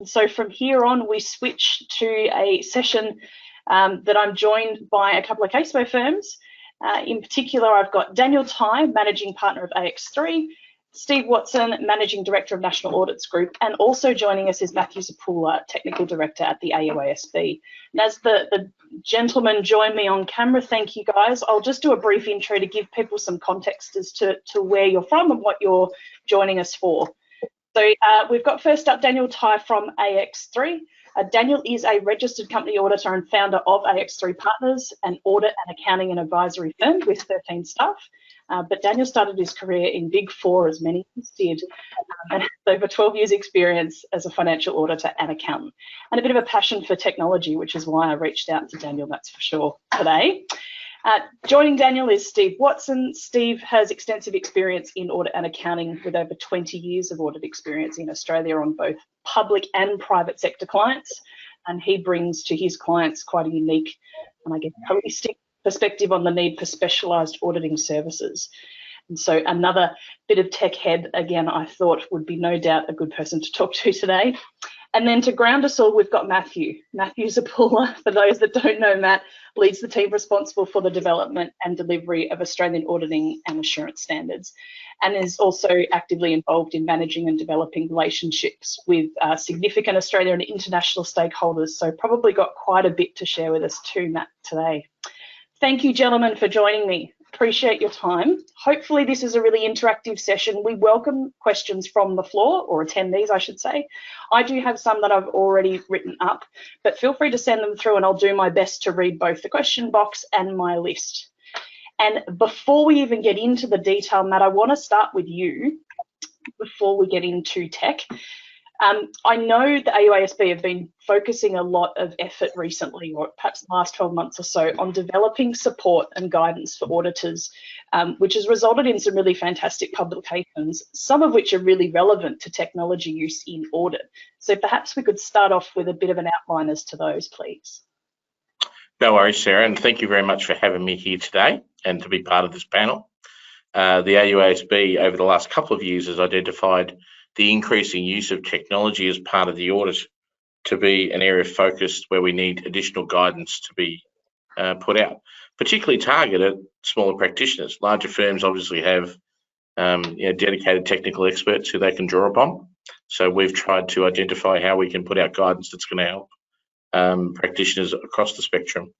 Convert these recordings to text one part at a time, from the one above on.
So from here on, we switch to a session that I'm joined by a couple of CaseWare firms. In particular, I've got Daniel Ty, Managing Partner of AX3, Steve Watson, Managing Director of National Audits Group, and also joining us is Matthew Zapula, Technical Director at the AUASB. And as the gentlemen join me on camera, thank you guys. I'll just do a brief intro to give people some context as to where you're from and what you're joining us for. So we've got first up Daniel Ty from AX3. Daniel is a registered company auditor and founder of AX3 Partners, an audit and accounting and advisory firm with 13 staff. But Daniel started his career in Big Four, as many did, and has over 12 years experience as a financial auditor and accountant, and a bit of a passion for technology, which is why I reached out to Daniel, that's for sure, today. Joining Daniel is Steve Watson. Steve has extensive experience in audit and accounting with over 20 years of audit experience in Australia on both public and private sector clients. And he brings to his clients quite a unique and I guess holistic perspective on the need for specialised auditing services. And so another bit of tech head, again, I thought would be no doubt a good person to talk to today. And then to ground us all, we've got Matthew. Matthew Zapula, for those that don't know Matt, leads the team responsible for the development and delivery of Australian auditing and assurance standards, and is also actively involved in managing and developing relationships with significant Australian and international stakeholders. So probably got quite a bit to share with us too, Matt, today. Thank you, gentlemen, for joining me. Appreciate your time. Hopefully this is a really interactive session. We welcome questions from the floor, or attendees, I should say. I do have some that I've already written up, but feel free to send them through and I'll do my best to read both the question box and my list. And before we even get into the detail, Matt, I want to start with you before we get into tech. I know the AUASB have been focusing a lot of effort recently, or perhaps the last 12 months or so, on developing support and guidance for auditors, which has resulted in some really fantastic publications, some of which are really relevant to technology use in audit. So perhaps we could start off with a bit of an outline as to those, please. No worries, Sarah, and thank you very much for having me here today and to be part of this panel. The AUASB over the last couple of years has identified the increasing use of technology as part of the audit to be an area of focus where we need additional guidance to be put out, particularly targeted at smaller practitioners. Larger firms obviously have dedicated technical experts who they can draw upon. So we've tried to identify how we can put out guidance that's going to help practitioners across the spectrum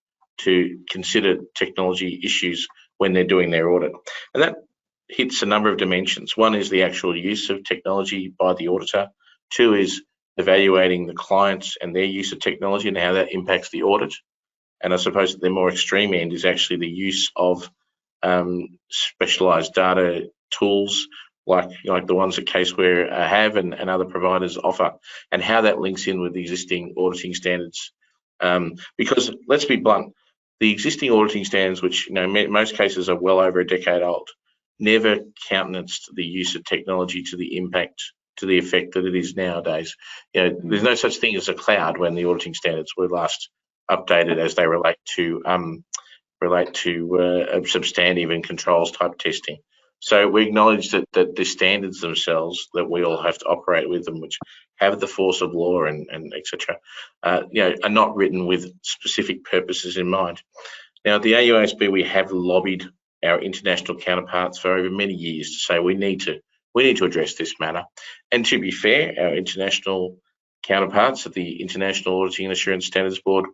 to consider technology issues when they're doing their audit. And that hits a number of dimensions. One is the actual use of technology by the auditor. Two is evaluating the clients and their use of technology and how that impacts the audit. And I suppose at the more extreme end is actually the use of specialised data tools like the ones that CaseWare have and other providers offer, and how that links in with the existing auditing standards. Because let's be blunt, the existing auditing standards, which in most cases are well over a decade old, never countenanced the use of technology to the effect that it is nowadays. There's no such thing as a cloud when the auditing standards were last updated as they relate to substantive and controls type testing. So we acknowledge that the standards themselves that we all have to operate with them, which have the force of law and etc., are not written with specific purposes in mind. Now, at the AUASB, we have lobbied our international counterparts for over many years to say we need to address this matter. And to be fair, our international counterparts at the International Auditing and Assurance Standards Board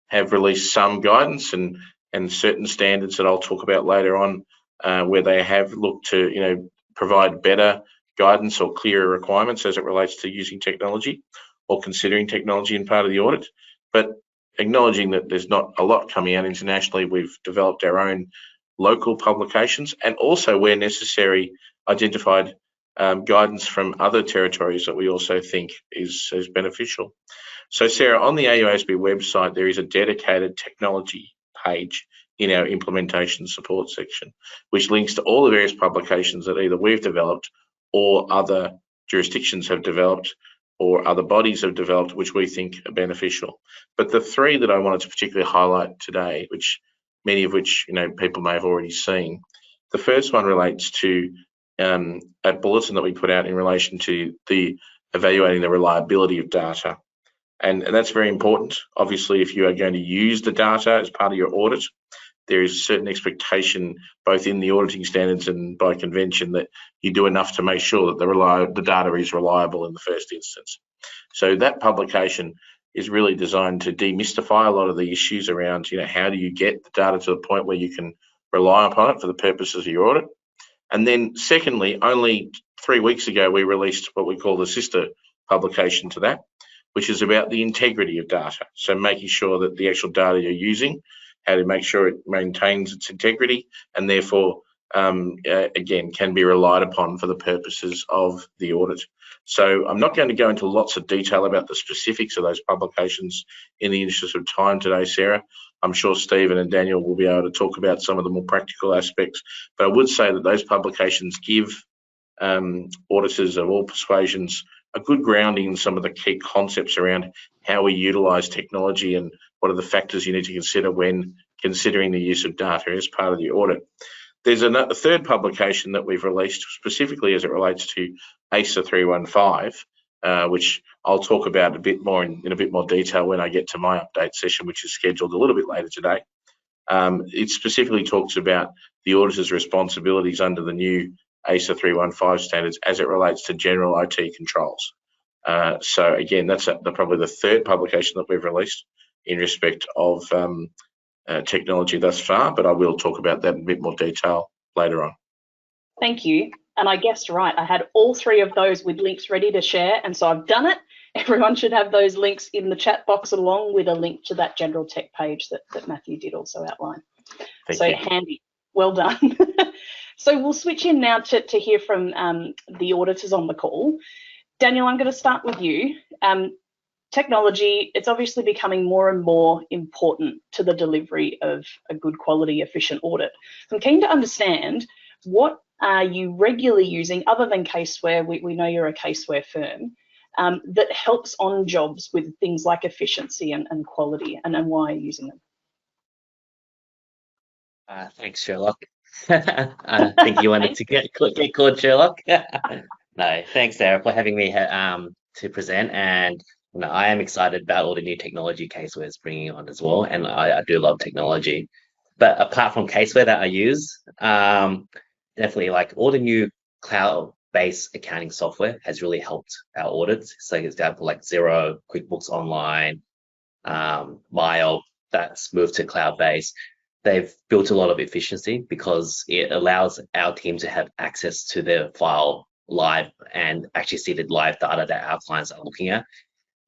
have released some guidance and certain standards that I'll talk about later on, where they have looked to provide better guidance or clearer requirements as it relates to using technology or considering technology in part of the audit. But acknowledging that there's not a lot coming out internationally, we've developed our own local publications and also, where necessary, identified guidance from other territories that we also think is beneficial. So Sarah, on the AUASB website, there is a dedicated technology page in our implementation support section, which links to all the various publications that either we've developed or other jurisdictions have developed or other bodies have developed, which we think are beneficial. But the three that I wanted to particularly highlight today, which many of which people may have already seen. The first one relates to a bulletin that we put out in relation to the evaluating the reliability of data. And that's very important. Obviously, if you are going to use the data as part of your audit, there is a certain expectation, both in the auditing standards and by convention, that you do enough to make sure that the data is reliable in the first instance. So that publication is really designed to demystify a lot of the issues around, how do you get the data to the point where you can rely upon it for the purposes of your audit. And then secondly, only 3 weeks ago, we released what we call the sister publication to that, which is about the integrity of data. So making sure that the actual data you're using, how to make sure it maintains its integrity and therefore, again, can be relied upon for the purposes of the audit. So I'm not going to go into lots of detail about the specifics of those publications in the interest of time today, Sarah. I'm sure Stephen and Daniel will be able to talk about some of the more practical aspects, but I would say that those publications give auditors of all persuasions a good grounding in some of the key concepts around how we utilise technology and what are the factors you need to consider when considering the use of data as part of the audit. There's a third publication that we've released specifically as it relates to ASA 315, which I'll talk about a bit more in a bit more detail when I get to my update session, which is scheduled a little bit later today. It specifically talks about the auditor's responsibilities under the new ASA 315 standards as it relates to general IT controls. So again, that's probably the third publication that we've released in respect of technology thus far, but I will talk about that in a bit more detail later on. Thank you. And I guessed right, I had all three of those with links ready to share, and so I've done it. Everyone should have those links in the chat box along with a link to that general tech page that Matthew did also outline. So handy, well done. So we'll switch in now to hear from the auditors on the call. Daniel, I'm going to start with you. Technology, it's obviously becoming more and more important to the delivery of a good quality, efficient audit. I'm keen to understand, what are you regularly using other than CaseWare? We know you're a CaseWare firm, that helps on jobs with things like efficiency and quality, and why are you using them? Thanks, Sherlock. I think you wanted to get called Sherlock. No, thanks, Sarah, for having me to present. And I am excited about all the new technology CaseWare is bringing on as well. And I do love technology. But apart from CaseWare that I use, definitely like all the new cloud-based accounting software has really helped our audits. So, for example, like Xero, QuickBooks Online, Mile, that's moved to cloud-based. They've built a lot of efficiency because it allows our team to have access to their file live and actually see the live data that our clients are looking at.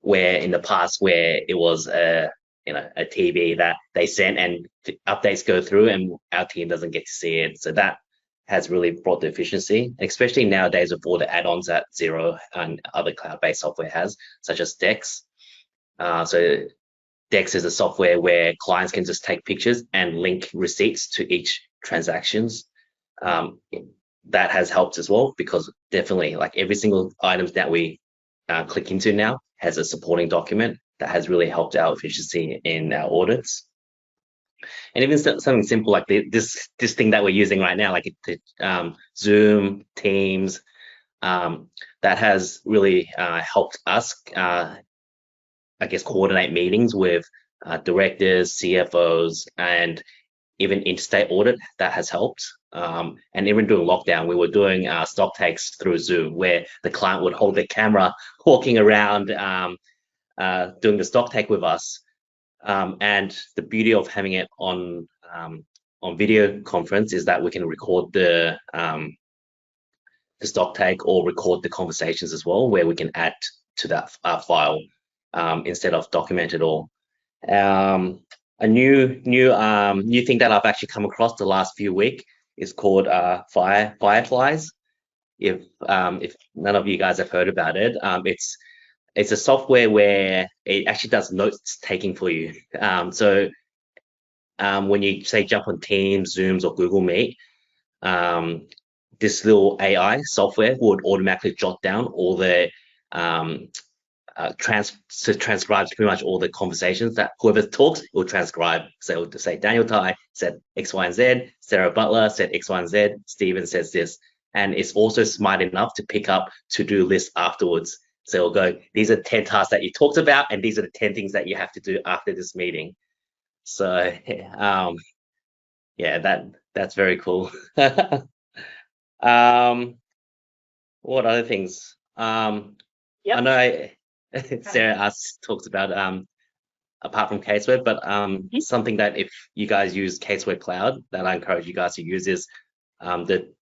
Where in the past, where it was a TB that they sent and updates go through and our team doesn't get to see it. So that has really brought the efficiency, especially nowadays with all the add-ons that Xero and other cloud-based software has, such as Dex. So Dex is a software where clients can just take pictures and link receipts to each transactions. That has helped as well, because definitely like every single item that we click into now has a supporting document that has really helped our efficiency in our audits. And even something simple like this thing that we're using right now, like Zoom, Teams, that has really helped us, I guess, coordinate meetings with directors, CFOs, and even interstate audit. That has helped. And even during lockdown, we were doing stock takes through Zoom, where the client would hold their camera, walking around, doing the stock take with us. And the beauty of having it on video conference is that we can record the stock take or record the conversations as well, where we can add to that file instead of document it all. A new thing that I've actually come across the last few weeks is called Fireflies. If none of you guys have heard about it, it's a software where it actually does notes taking for you. So when you say jump on Teams, Zooms, or Google Meet, this little AI software would automatically jot down all the transcribes pretty much all the conversations that whoever talks will transcribe. So it would say Daniel Tai said X, Y, and Z, Sarah Butler said X, Y, and Z, Stephen says this. And it's also smart enough to pick up to-do lists afterwards. So it'll go, these are 10 tasks that you talked about, and these are the 10 things that you have to do after this meeting. So yeah, that's very cool. What other things? I know Sarah talked about apart from CaseWare, but something that if you guys use CaseWare Cloud, that I encourage you guys to use is the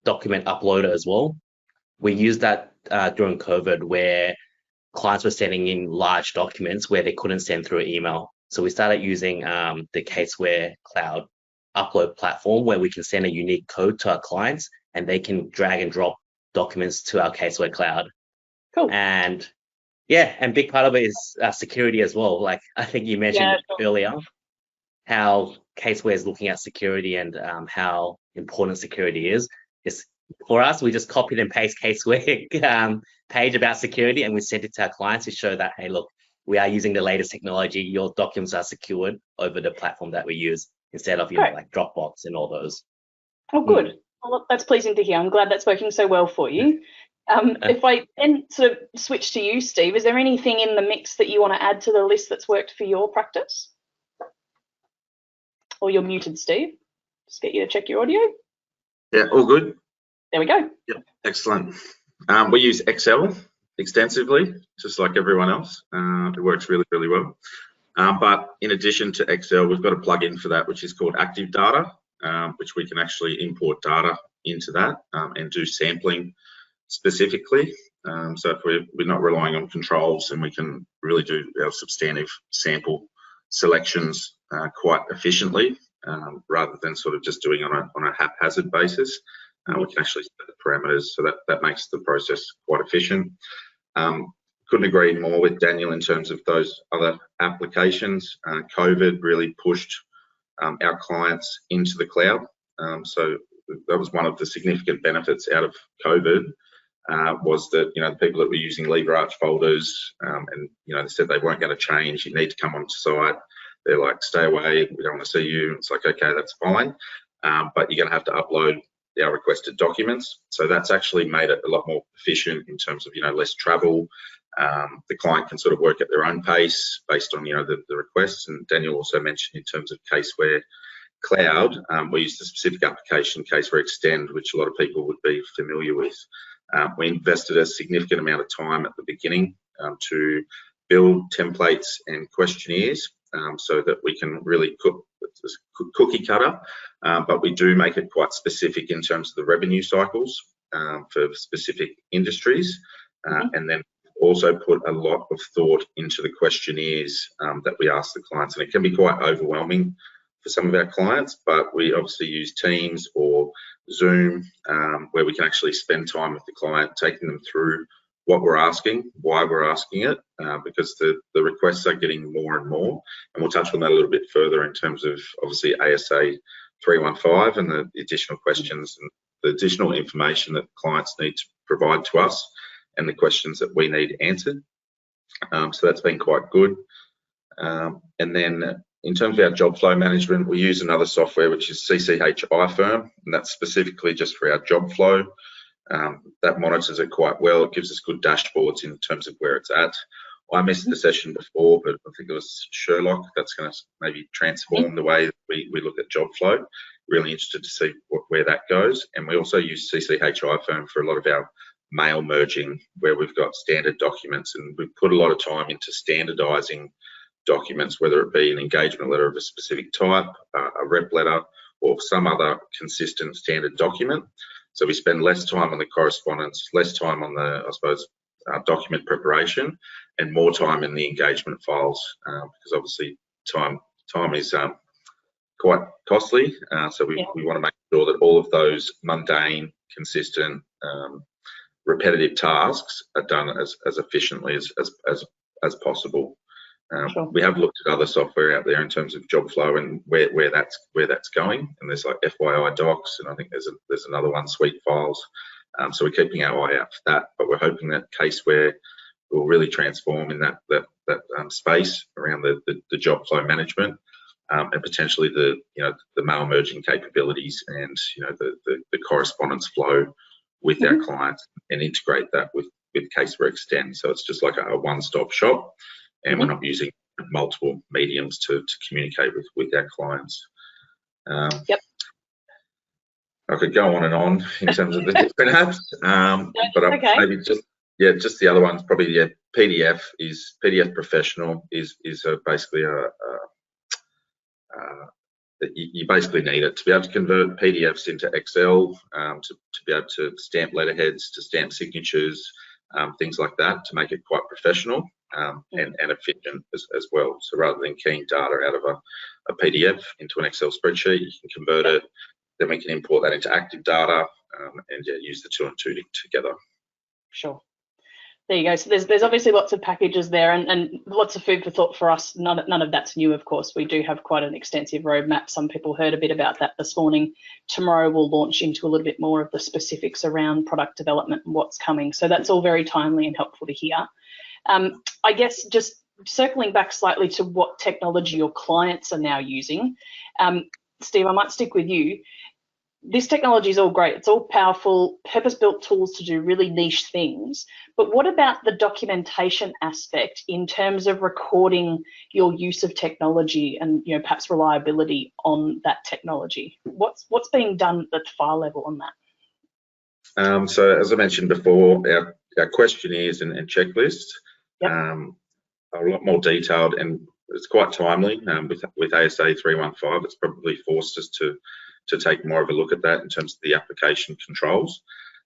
document uploader as well. We used that during COVID, where clients were sending in large documents where they couldn't send through email. So we started using the CaseWare Cloud upload platform, where we can send a unique code to our clients and they can drag and drop documents to our CaseWare Cloud. Cool. And yeah, and big part of it is security as well. Like I think you mentioned earlier, how CaseWare is looking at security and how important security is. It's, for us, we just copied and paste CaseWare page about security, and we sent it to our clients to show that, hey, look, we are using the latest technology. Your documents are secured over the platform that we use, instead of like Dropbox and all those. Oh, good. Well, that's pleasing to hear. I'm glad that's working so well for you. If I then sort of switch to you, Steve, is there anything in the mix that you want to add to the list that's worked for your practice? Or you're muted, Steve. Just get you to check your audio. Yeah, all good. There we go. Yep, excellent. We use Excel extensively, just like everyone else. It works really, really well. But in addition to Excel, we've got a plugin for that, which is called Active Data, which we can actually import data into that and do sampling specifically. So if we're not relying on controls, and we can really do our substantive sample selections quite efficiently, rather than sort of just doing on a haphazard basis. We can actually set the parameters, so that makes the process quite efficient. Couldn't agree more with Daniel in terms of those other applications. COVID really pushed our clients into the cloud. So that was one of the significant benefits out of COVID, was that, you know, the people that were using LibreArch folders, and, you know, they said they weren't going to change. You need to come onto site. They're like, stay away. We don't want to see you. It's like, okay, that's fine. But you're going to have to upload our requested documents. So that's actually made it a lot more efficient in terms of, you know, less travel. The client can sort of work at their own pace based on, you know, the requests. And Daniel also mentioned in terms of CaseWare Cloud, we use the specific application CaseWare Extend, which a lot of people would be familiar with. We invested a significant amount of time at the beginning to build templates and questionnaires, so that we can really cookie cutter, but we do make it quite specific in terms of the revenue cycles for specific industries, and then also put a lot of thought into the questionnaires that we ask the clients. And it can be quite overwhelming for some of our clients, but we obviously use Teams or Zoom, where we can actually spend time with the client, taking them through what we're asking, why we're asking it, because the requests are getting more and more. And we'll touch on that a little bit further in terms of obviously ASA 315 and the additional questions and the additional information that clients need to provide to us, and the questions that we need answered. So that's been quite good. And then in terms of our job flow management, we use another software, which is CCH iFirm, and that's specifically just for our job flow. That monitors it quite well. It gives us good dashboards in terms of where it's at. I missed the session before, but I think it was Sherlock that's going to maybe transform the way that we look at job flow. Really interested to see where that goes. And we also use CCH iFirm for a lot of our mail merging, where we've got standard documents, and we've put a lot of time into standardizing documents, whether it be an engagement letter of a specific type, a rep letter, or some other consistent standard document. So we spend less time on the correspondence, less time on the, I suppose, document preparation, and more time in the engagement files, because obviously time is quite costly. So we want to make sure that all of those mundane, consistent, repetitive tasks are done as efficiently as possible. Sure. We have looked at other software out there in terms of job flow and where that's going, and there's like FYI Docs, and I think there's another one, Suite Files. So we're keeping our eye out for that, but we're hoping that CaseWare will really transform in that space around the job flow management, and potentially the mail merging capabilities, and the correspondence flow with our clients, and integrate that with CaseWare Extend. So it's just like a one-stop shop, and we're not using multiple mediums to communicate with our clients. Yep. I could go on and on in terms of the different apps, but okay. maybe just the other ones. Probably PDF Professional is basically you basically need it to be able to convert PDFs into Excel, to be able to stamp letterheads, to stamp signatures, things like that, to make it quite professional and efficient as well. So rather than keying data out of a PDF into an Excel spreadsheet, you can convert it. Then we can import that into active data and use the two and two together. Sure. There you go. So there's obviously lots of packages there, and lots of food for thought for us. None of that's new, of course. We do have quite an extensive roadmap. Some people heard a bit about that this morning. Tomorrow we'll launch into a little bit more of the specifics around product development and what's coming. So that's all very timely and helpful to hear. I guess just circling back slightly to what technology your clients are now using. Steve, I might stick with you. This technology is all great. It's all powerful, purpose-built tools to do really niche things. But what about the documentation aspect in terms of recording your use of technology and, you know, perhaps reliability on that technology? What's being done at the file level on that? So as I mentioned before, our questionnaires and checklists are a lot more detailed, and it's quite timely. With ASA 315, it's probably forced us to take more of a look at that in terms of the application controls,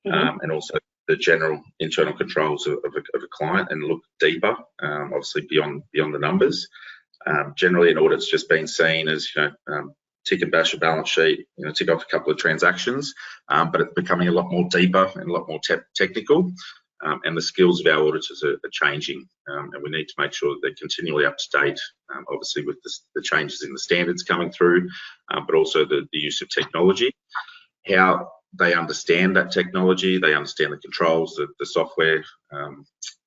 and also the general internal controls of a client, and look deeper, obviously beyond the numbers. Generally, an audit's just been seen as, you know, tick and bash a balance sheet, you know, tick off a couple of transactions, but it's becoming a lot more deeper and a lot more technical. And the skills of our auditors are changing, and we need to make sure that they're continually up to date, obviously with the changes in the standards coming through, but also the use of technology, how they understand that technology, they understand the controls, the software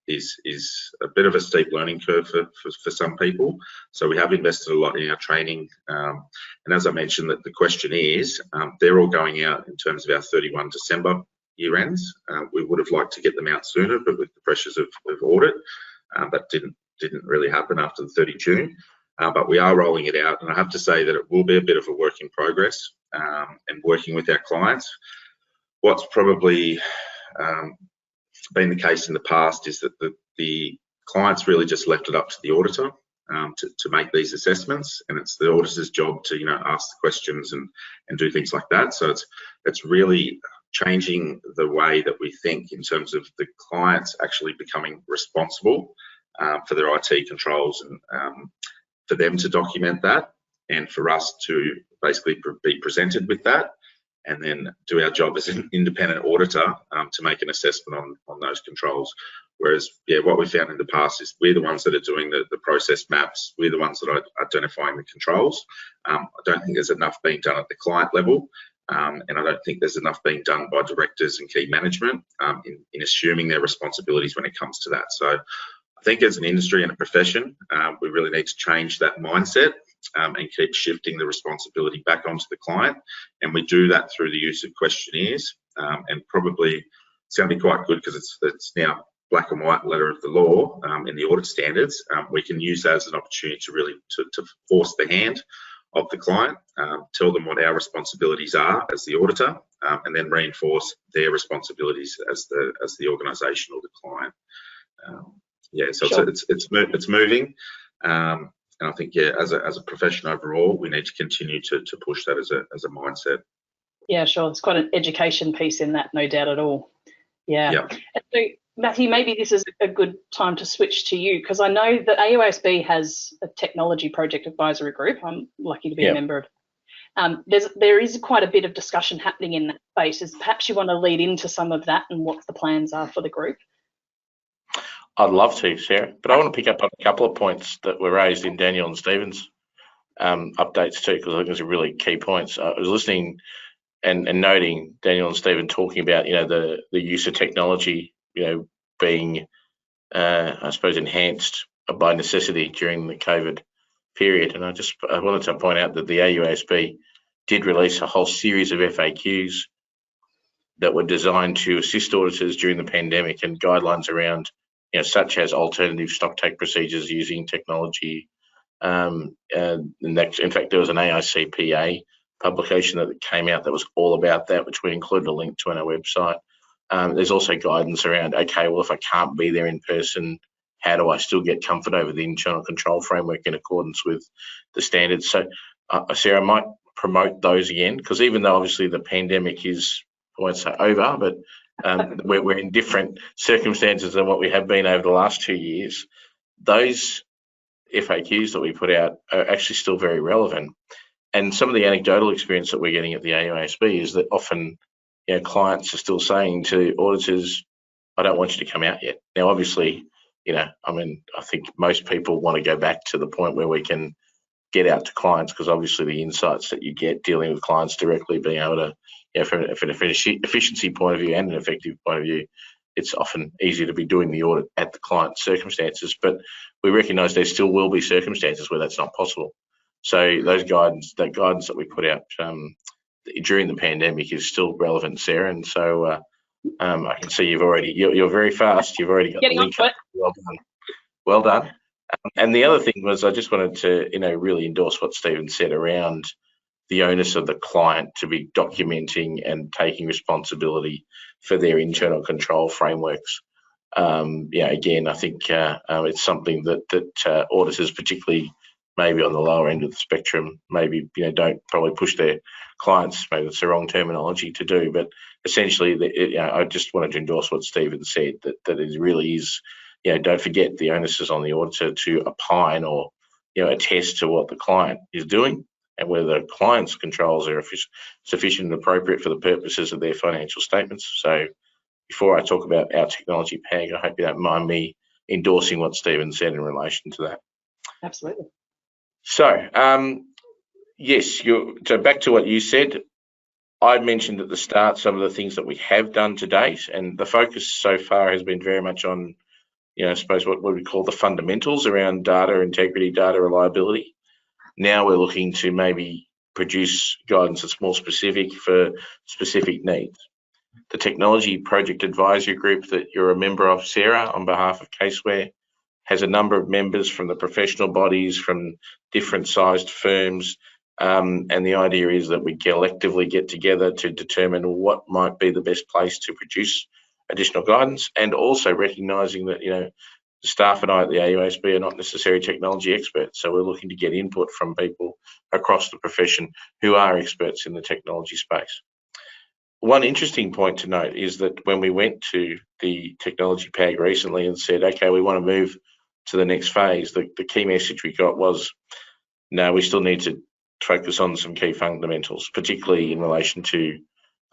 is a bit of a steep learning curve for some people. So we have invested a lot in our training, and as I mentioned, that the questionnaires, they're all going out in terms of our 31 December year ends. We would have liked to get them out sooner, but with the pressures of audit, that didn't really happen after the 30 June. But we are rolling it out, and I have to say that it will be a bit of a work in progress, and working with our clients. What's probably been the case in the past is that the clients really just left it up to the auditor to make these assessments, and it's the auditor's job to, you know, ask the questions and do things like that. So it's really changing the way that we think in terms of the clients actually becoming responsible for their IT controls, and for them to document that, and for us to basically be presented with that, and then do our job as an independent auditor to make an assessment on those controls. Whereas, what we found in the past is we're the ones that are doing the process maps, we're the ones that are identifying the controls. I don't think there's enough being done at the client level, and I don't think there's enough being done by directors and key management in assuming their responsibilities when it comes to that. So I think as an industry and a profession, we really need to change that mindset and keep shifting the responsibility back onto the client. And we do that through the use of questionnaires, and probably it's going to be quite good because it's now black and white letter of the law in the audit standards. We can use that as an opportunity to really to force the hand of the client, tell them what our responsibilities are as the auditor, and then reinforce their responsibilities as the organisation or the client. So sure. It's moving, and I think as a profession overall, we need to continue to push that as a mindset. Yeah, sure. It's quite an education piece in that, no doubt at all. Yeah. And so, Matthew, maybe this is a good time to switch to you, because I know that AUASB has a technology project advisory group. I'm lucky to be a member of. There is quite a bit of discussion happening in that space. Perhaps you want to lead into some of that and what the plans are for the group. I'd love to, Sarah, but I want to pick up on a couple of points that were raised in Daniel and Stephen's updates too, because I think those are really key points. I was listening and noting Daniel and Stephen talking about, you know, the use of technology, you know, being, I suppose, enhanced by necessity during the COVID period. And I wanted to point out that the AUASB did release a whole series of FAQs that were designed to assist auditors during the pandemic, and guidelines around, such as alternative stock take procedures using technology. And in fact, there was an AICPA publication that came out that was all about that, which we included a link to on our website. There's also guidance around, okay, well, if I can't be there in person, how do I still get comfort over the internal control framework in accordance with the standards? So, Sarah, I might promote those again, because even though obviously the pandemic is, I won't say over, but we're in different circumstances than what we have been over the last 2 years, those FAQs that we put out are actually still very relevant. And some of the anecdotal experience that we're getting at the AUASB is that often, clients are still saying to auditors, I don't want you to come out yet. Now, obviously, I think most people want to go back to the point where we can get out to clients, because obviously the insights that you get dealing with clients directly, being able to, from an efficiency point of view and an effective point of view, it's often easier to be doing the audit at the client's circumstances. But we recognise there still will be circumstances where that's not possible. So that guidance that we put out during the pandemic is still relevant, Sarah. And so I can see you're very fast. You've already got Getting the link onto it. Well done. Well done. And the other thing was, I just wanted to, really endorse what Stephen said around the onus of the client to be documenting and taking responsibility for their internal control frameworks. Again, I think it's something that auditors, particularly maybe on the lower end of the spectrum, maybe don't probably push their clients. Maybe it's the wrong terminology to do, but essentially, I just wanted to endorse what Stephen said, that it really is. Don't forget the onus is on the auditor to opine or attest to what the client is doing and whether the client's controls are sufficient and appropriate for the purposes of their financial statements. So before I talk about our technology PAG, I hope you don't mind me endorsing what Stephen said in relation to that. Absolutely. So, yes, so back to what you said. I mentioned at the start some of the things that we have done to date, and the focus so far has been very much on, I suppose what we call the fundamentals around data integrity, data reliability. Now we're looking to maybe produce guidance that's more specific for specific needs. The Technology Project Advisory Group that you're a member of, Sarah, on behalf of CaseWare, has a number of members from the professional bodies, from different sized firms, and the idea is that we collectively get together to determine what might be the best place to produce additional guidance, and also recognising that, the staff and I at the AUASB are not necessarily technology experts, so we're looking to get input from people across the profession who are experts in the technology space. One interesting point to note is that when we went to the technology PAG recently and said, okay, we want to move to the next phase, the key message we got was, no, we still need to focus on some key fundamentals, particularly in relation to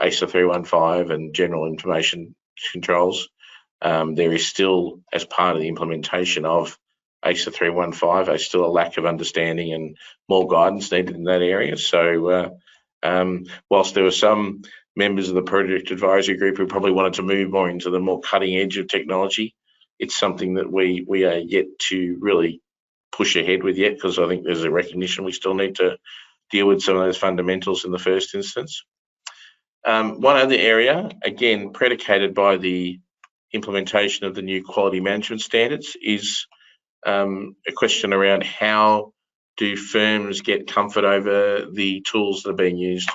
ASA 315 and general information controls. There is still, as part of the implementation of ASA 315, there's still a lack of understanding and more guidance needed in that area. So whilst there were some members of the project advisory group who probably wanted to move more into the more cutting edge of technology, it's something that we are yet to really push ahead with yet, because I think there's a recognition we still need to deal with some of those fundamentals in the first instance. One other area, again, predicated by the implementation of the new quality management standards, is a question around how do firms get comfort over the tools that are being used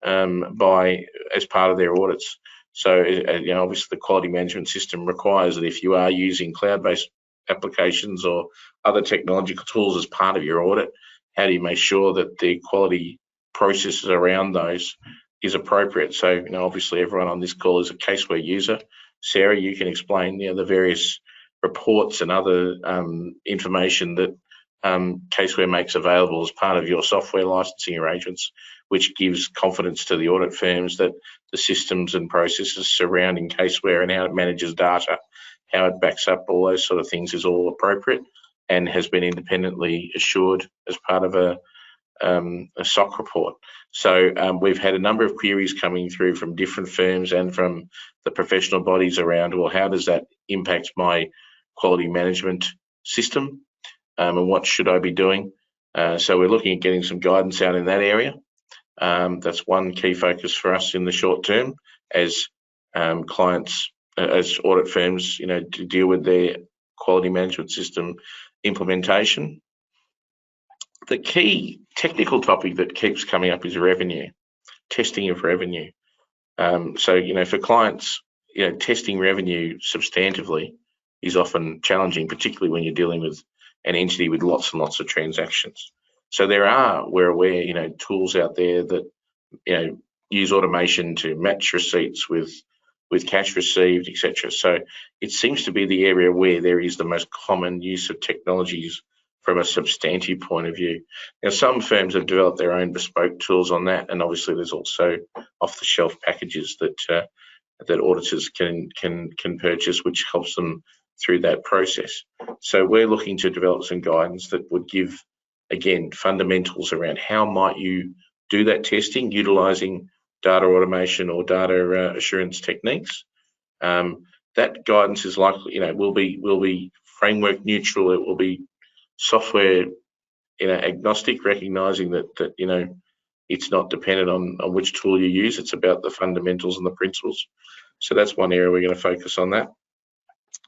as part of their audits. So, obviously the quality management system requires that if you are using cloud-based applications or other technological tools as part of your audit, how do you make sure that the quality processes around those is appropriate? So, obviously everyone on this call is a CaseWare user. Sarah, you can explain, the various reports and other information that CaseWare makes available as part of your software licensing arrangements, which gives confidence to the audit firms that the systems and processes surrounding CaseWare and how it manages data, how it backs up, all those sort of things is all appropriate and has been independently assured as part of a SOC report. So we've had a number of queries coming through from different firms and from the professional bodies around, well, how does that impact my quality management system and what should I be doing? So we're looking at getting some guidance out in that area. That's one key focus for us in the short term. as clients, as audit firms, to deal with their quality management system implementation. The key technical topic that keeps coming up is revenue, testing of revenue. So, for clients, testing revenue substantively is often challenging, particularly when you're dealing with an entity with lots and lots of transactions. So we're aware, tools out there that, use automation to match receipts with cash received, etc. So it seems to be the area where there is the most common use of technologies from a substantive point of view. Now, some firms have developed their own bespoke tools on that, and obviously there's also off-the-shelf packages that auditors can purchase, which helps them through that process. So we're looking to develop some guidance that would give, again, fundamentals around how might you do that testing utilizing data automation or data assurance techniques. That guidance is likely, will be framework neutral. It will be software, agnostic, recognizing that it's not dependent on which tool you use. It's about the fundamentals and the principles. So that's one area we're going to focus on that.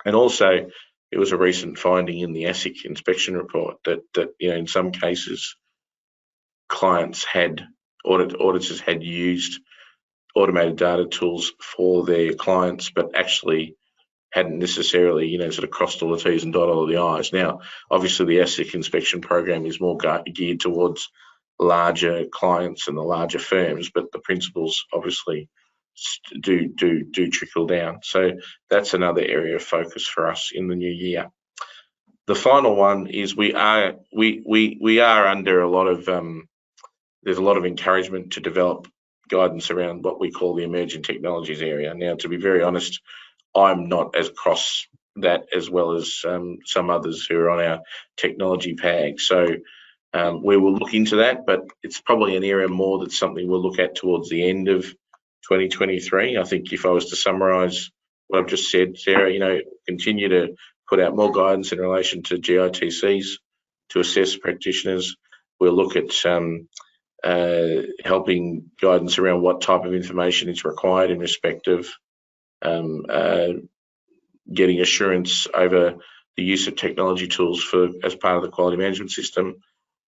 And also, it was a recent finding in the ASIC inspection report that in some cases, auditors had used automated data tools for their clients, but actually hadn't necessarily, sort of crossed all the T's and dotted all the I's. Now, obviously, the ASIC inspection program is more geared towards larger clients and the larger firms, but the principles obviously do trickle down. So that's another area of focus for us in the new year. The final one is we are under a lot of there's a lot of encouragement to develop guidance around what we call the emerging technologies area. Now, to be very honest, I'm not as across that as well as some others who are on our technology pag. So we will look into that, but it's probably an area more that's something we'll look at towards the end of 2023. I think if I was to summarise what I've just said, Sarah, continue to put out more guidance in relation to GITCs to assess practitioners. We'll look at helping guidance around what type of information is required in respect of getting assurance over the use of technology tools as part of the quality management system.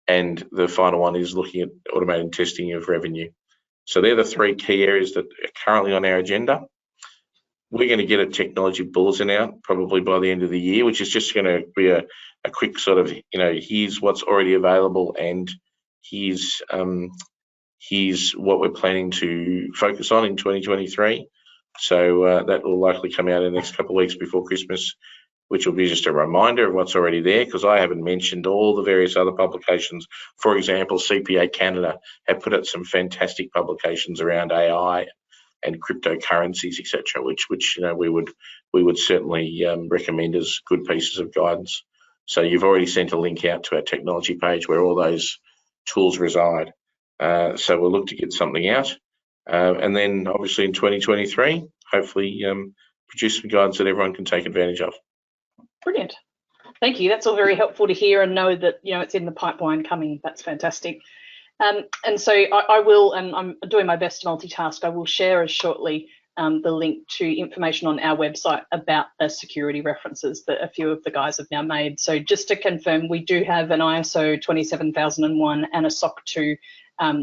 And the final one is looking at automated testing of revenue. So they're the three key areas that are currently on our agenda. We're going to get a technology bulletin out probably by the end of the year, which is just going to be a quick sort of, here's what's already available and here's what we're planning to focus on in 2023. So that will likely come out in the next couple of weeks before Christmas, which will be just a reminder of what's already there, because I haven't mentioned all the various other publications. For example, CPA Canada have put out some fantastic publications around AI and cryptocurrencies, etc., which we would certainly recommend as good pieces of guidance. So you've already sent a link out to our technology page where all those tools reside. So we'll look to get something out. And then obviously in 2023, hopefully produce some guidance that everyone can take advantage of. Brilliant. Thank you. That's all very helpful to hear and know that, it's in the pipeline coming. That's fantastic. And so I will, and I'm doing my best to multitask, I will share as shortly the link to information on our website about the security references that a few of the guys have now made. So just to confirm, we do have an ISO 27001 and a SOC 2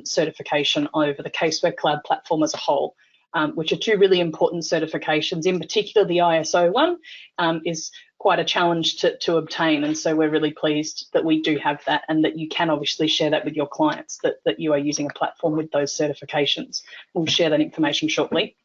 certification over the CaseWare cloud platform as a whole, which are two really important certifications. In particular, the ISO one is quite a challenge to obtain, and so we're really pleased that we do have that and that you can obviously share that with your clients, that you are using a platform with those certifications. We'll share that information shortly.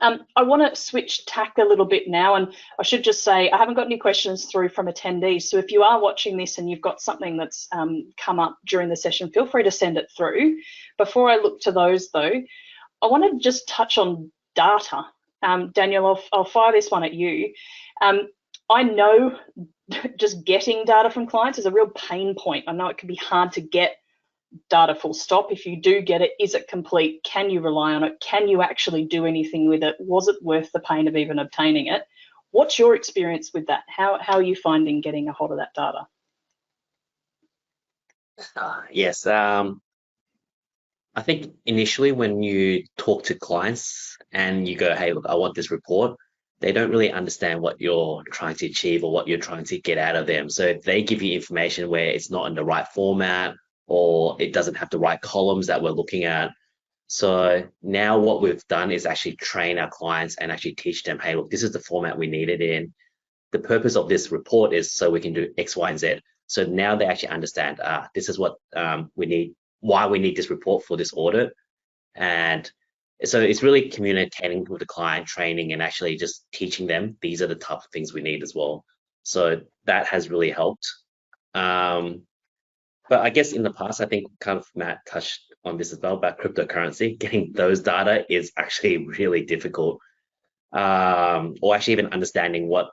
I want to switch tack a little bit now, and I should just say I haven't got any questions through from attendees, so if you are watching this and you've got something that's come up during the session, feel free to send it through. Before I look to those though, I want to just touch on data. Daniel, I'll fire this one at you. I know just getting data from clients is a real pain point. I know it can be hard to get data full stop. If you do get it, is it complete? Can you rely on it? Can you actually do anything with it? Was it worth the pain of even obtaining it? What's your experience with that? How are you finding getting a hold of that data? Yes. I think initially when you talk to clients and you go, hey, look, I want this report, they don't really understand what you're trying to achieve or what you're trying to get out of them. So if they give you information where it's not in the right format or it doesn't have the right columns that we're looking at. So now what we've done is actually train our clients and actually teach them, hey, look, this is the format we need it in. The purpose of this report is so we can do X, Y, and Z. So now they actually understand, this is what we need, why we need this report for this audit. And so it's really communicating with the client, training, and actually just teaching them these are the type of things we need as well. So that has really helped. But I guess in the past, I think kind of Matt touched on this as well about cryptocurrency. Getting those data is actually really difficult, or actually even understanding what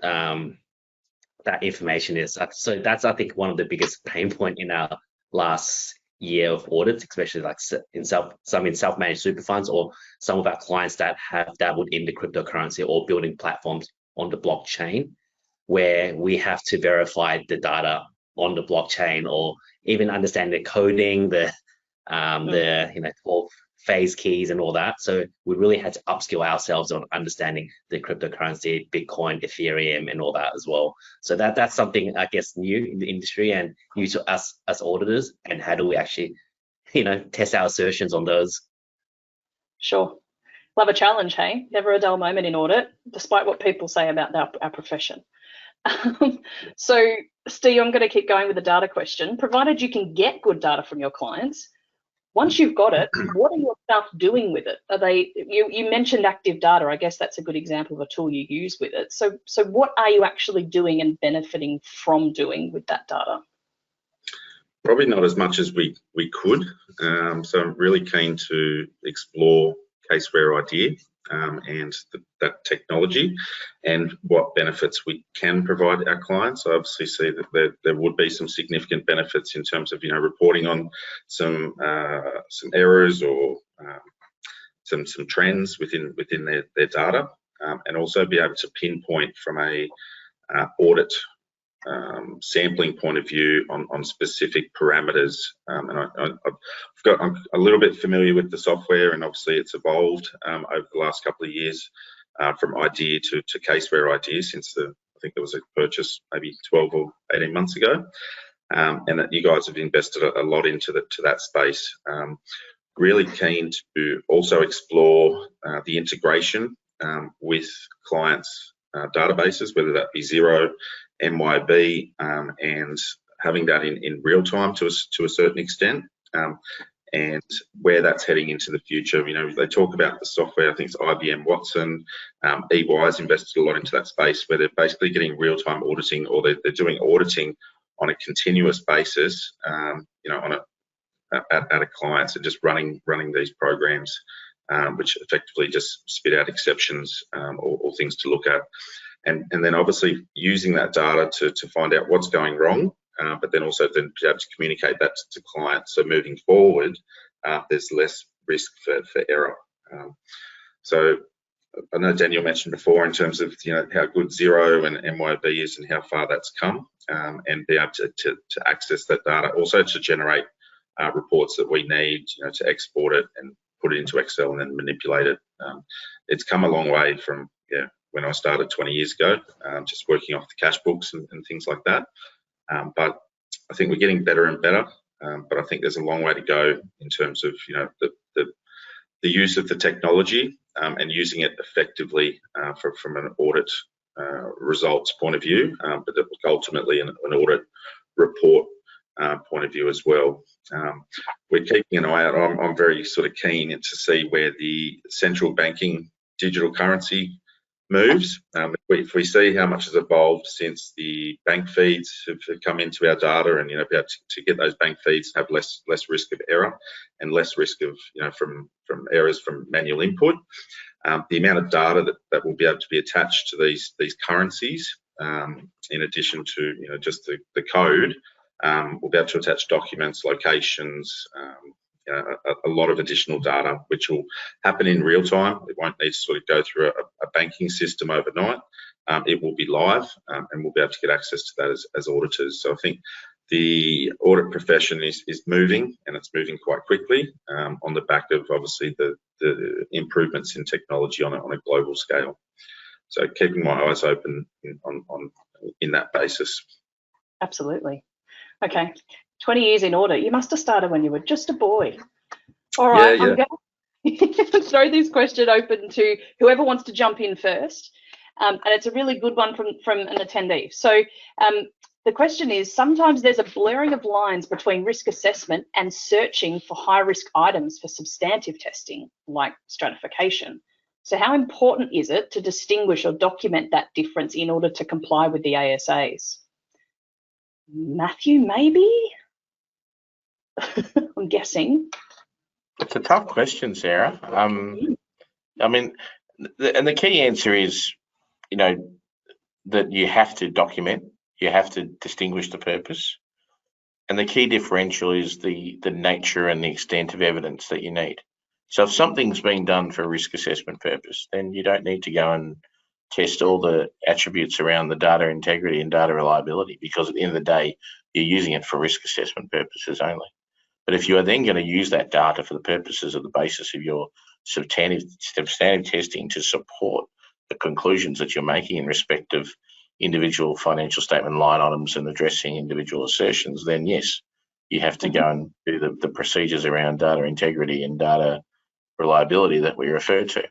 that information is. So that's, I think, one of the biggest pain point in our last year of audits, especially like in self-managed super funds, or some of our clients that have dabbled in the cryptocurrency or building platforms on the blockchain, where we have to verify the data on the blockchain, or even understand the coding, the 12 phase keys and all that. So we really had to upskill ourselves on understanding the cryptocurrency, Bitcoin, Ethereum, and all that as well. So that's something, I guess, new in the industry and new to us as auditors. And how do we actually, test our assertions on those? Sure. Love a challenge, hey? Never a dull moment in audit, despite what people say about our profession. So, Steve, I'm going to keep going with the data question. Provided you can get good data from your clients, once you've got it, what are your staff doing with it? Are they? You mentioned active data. I guess that's a good example of a tool you use with it. So what are you actually doing and benefiting from doing with that data? Probably not as much as we could. So I'm really keen to explore CaseWare idea and that technology and what benefits we can provide our clients. I obviously see that there would be some significant benefits in terms of reporting on some errors or some trends within their data, and also be able to pinpoint from a audit sampling point of view on specific parameters. And I'm a little bit familiar with the software, and obviously it's evolved over the last couple of years from idea to CaseWare idea since I think there was a purchase maybe 12 or 18 months ago, and that you guys have invested a lot into that space. Really keen to also explore the integration with clients' databases, whether that be Xero, MYB, and having that in real time to a certain extent, and where that's heading into the future. They talk about the software, I think it's IBM Watson. EY's invested a lot into that space where they're basically getting real-time auditing, or they're doing auditing on a continuous basis, at a client, so just running these programs, which effectively just spit out exceptions or things to look at, and then obviously using that data to find out what's going wrong, but then also then be able to communicate that to clients. So moving forward, there's less risk for error. So I know Daniel mentioned before in terms of how good Xero and MYB is and how far that's come, and be able to access that data, also to generate reports that we need, to export it and put it into Excel and then manipulate it. It's come a long way from when I started 20 years ago, just working off the cash books and things like that. But I think we're getting better and better. But I think there's a long way to go in terms of the use of the technology and using it effectively from an audit results point of view, but ultimately an audit report point of view as well. We're keeping an eye out. I'm very sort of keen to see where the central banking digital currency moves. If we see how much has evolved since the bank feeds have come into our data, and be able to get those bank feeds, have less risk of error and less risk of from errors from manual input. The amount of data that will be able to be attached to these currencies, in addition to just the code. We'll be able to attach documents, locations, a lot of additional data, which will happen in real time. It won't need to sort of go through a banking system overnight. It will be live, and we'll be able to get access to that as auditors. So I think the audit profession is moving, and it's moving quite quickly on the back of obviously the improvements in technology on a global scale. So keeping my eyes open in that basis. Absolutely. Okay, 20 years in audit. You must have started when you were just a boy. All right, Yeah. I'm going to throw this question open to whoever wants to jump in first. And it's a really good one from an attendee. So the question is, sometimes there's a blurring of lines between risk assessment and searching for high risk items for substantive testing, like stratification. So how important is it to distinguish or document that difference in order to comply with the ASAs? Matthew, maybe? I'm guessing. It's a tough question, Sarah. I mean, the key answer is, that you have to document, you have to distinguish the purpose, and the key differential is the nature and the extent of evidence that you need. So if something's being done for a risk assessment purpose, then you don't need to go and test all the attributes around the data integrity and data reliability, because at the end of the day, you're using it for risk assessment purposes only. But if you are then going to use that data for the purposes of the basis of your substantive testing to support the conclusions that you're making in respect of individual financial statement line items and addressing individual assertions, then yes, you have to go and do the procedures around data integrity and data reliability that we refer to.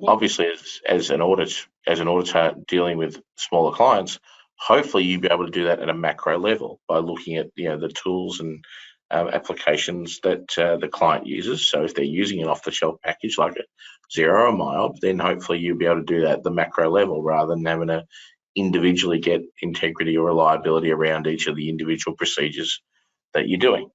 Obviously, as an auditor dealing with smaller clients, hopefully you'll be able to do that at a macro level by looking at the tools and applications that the client uses. So if they're using an off-the-shelf package like a Xero or Mild, then hopefully you'll be able to do that at the macro level rather than having to individually get integrity or reliability around each of the individual procedures that you're doing.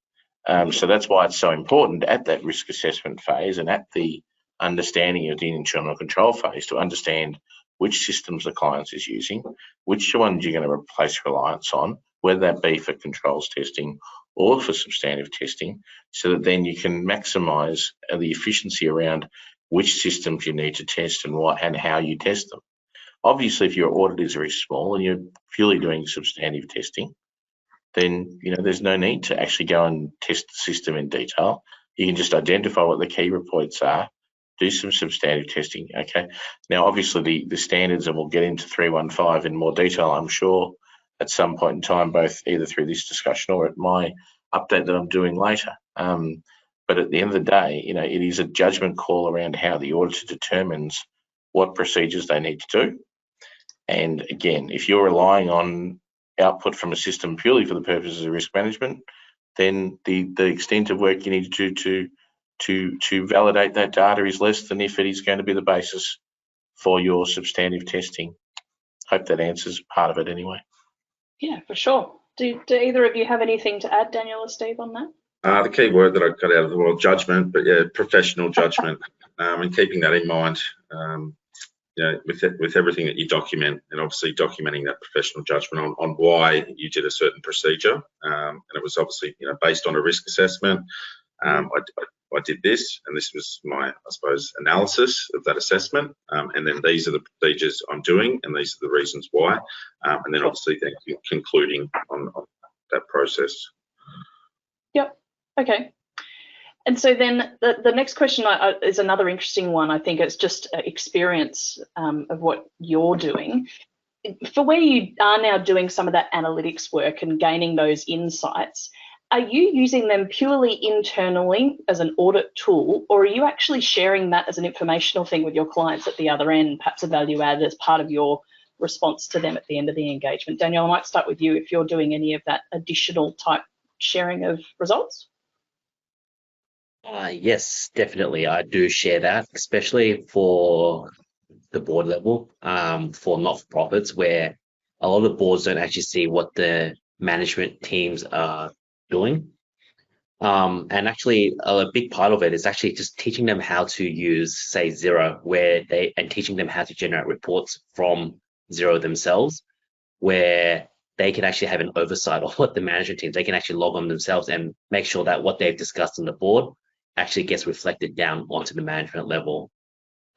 So that's why it's so important at that risk assessment phase and at the understanding of the internal control phase to understand which systems the client is using, which ones you're going to replace reliance on, whether that be for controls testing or for substantive testing, so that then you can maximise the efficiency around which systems you need to test and what and how you test them. Obviously, if your audit is very small and you're purely doing substantive testing, then there's no need to actually go and test the system in detail. You can just identify what the key reports are, do some substantive testing. Okay. Now, obviously, the standards, and we'll get into 315 in more detail, I'm sure, at some point in time, both either through this discussion or at my update that I'm doing later. But at the end of the day, it is a judgment call around how the auditor determines what procedures they need to do. And again, if you're relying on output from a system purely for the purposes of risk management, then the extent of work you need to do to validate that data is less than if it is going to be the basis for your substantive testing. Hope that answers part of it anyway. Yeah, for sure. Do either of you have anything to add, Daniel or Steve, on that? The key word that I got out of the word judgment, but yeah, professional judgment, and keeping that in mind, with everything that you document, and obviously documenting that professional judgment on why you did a certain procedure, and it was obviously based on a risk assessment. I did this, and this was my, I suppose, analysis of that assessment, and then these are the procedures I'm doing, and these are the reasons why, and then obviously then concluding on that process. Yep. Okay. And so then the next question is another interesting one. I think it's just experience of what you're doing. For where you are now doing some of that analytics work and gaining those insights, are you using them purely internally as an audit tool, or are you actually sharing that as an informational thing with your clients at the other end, perhaps a value add as part of your response to them at the end of the engagement? Daniel, I might start with you if you're doing any of that additional type sharing of results. Yes, definitely. I do share that, especially for the board level, for not-for-profits, where a lot of boards don't actually see what the management teams are doing. And actually, a big part of it is actually just teaching them how to use, say, Xero, and teaching them how to generate reports from Xero themselves, where they can actually have an oversight of what the management teams, they can actually log on themselves and make sure that what they've discussed on the board actually gets reflected down onto the management level.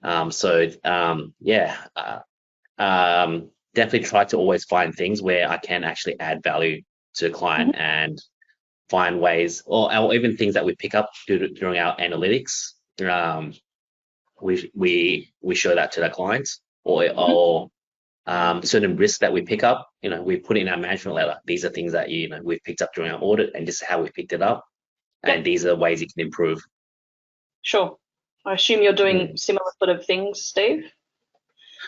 Definitely try to always find things where I can actually add value to a client and find ways, or even things that we pick up during our analytics. We show that to the clients, or certain risks that we pick up. We put in our management letter. These are things that we've picked up during our audit, and this is how we picked it up. And these are ways you can improve. Sure. I assume you're doing similar sort of things, Steve?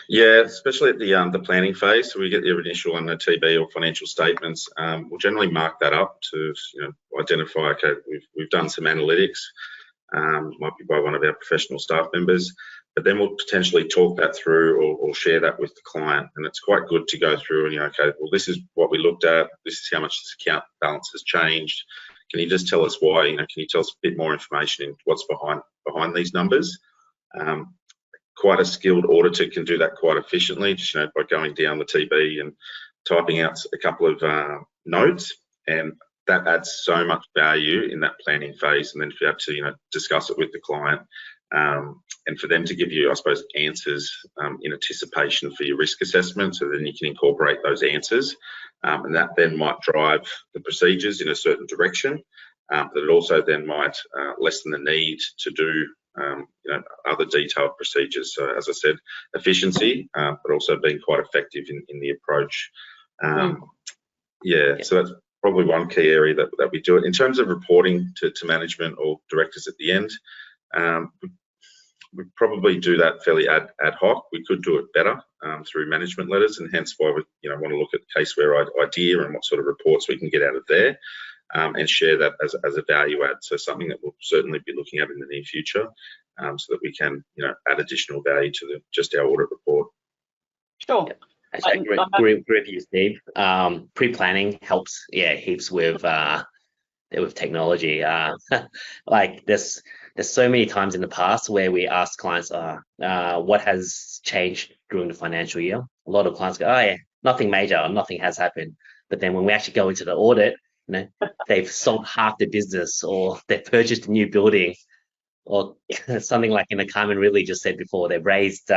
Yeah, especially at the planning phase. So we get the initial on the TB or financial statements. We'll generally mark that up to identify, okay, we've done some analytics, might be by one of our professional staff members, but then we'll potentially talk that through or share that with the client. And it's quite good to go through and, okay, well, this is what we looked at. This is how much this account balance has changed. Can you just tell us why? Can you tell us a bit more information in what's behind these numbers? Quite a skilled auditor can do that quite efficiently, just by going down the TB and typing out a couple of notes, and that adds so much value in that planning phase. And then if you have to discuss it with the client, and for them to give you, I suppose, answers in anticipation for your risk assessment, so then you can incorporate those answers, and that then might drive the procedures in a certain direction, but it also then might lessen the need to do other detailed procedures. So as I said, efficiency, but also being quite effective in the approach. So that's probably one key area that we do it. In terms of reporting to management or directors at the end, we probably do that fairly ad hoc. We could do it better through management letters, and hence why we want to look at CaseWare idea and what sort of reports we can get out of there, and share that as a value add. So something that we'll certainly be looking at in the near future, so that we can add additional value to just our audit report. Sure. I agree with you, Steve. Pre-planning helps, heaps with technology. Like there's so many times in the past where we ask clients, what has changed during the financial year? A lot of clients go, oh yeah, nothing major, or nothing has happened. But then when we actually go into the audit, they've sold half the business, or they've purchased a new building, or something like Carmen really just said before, they've raised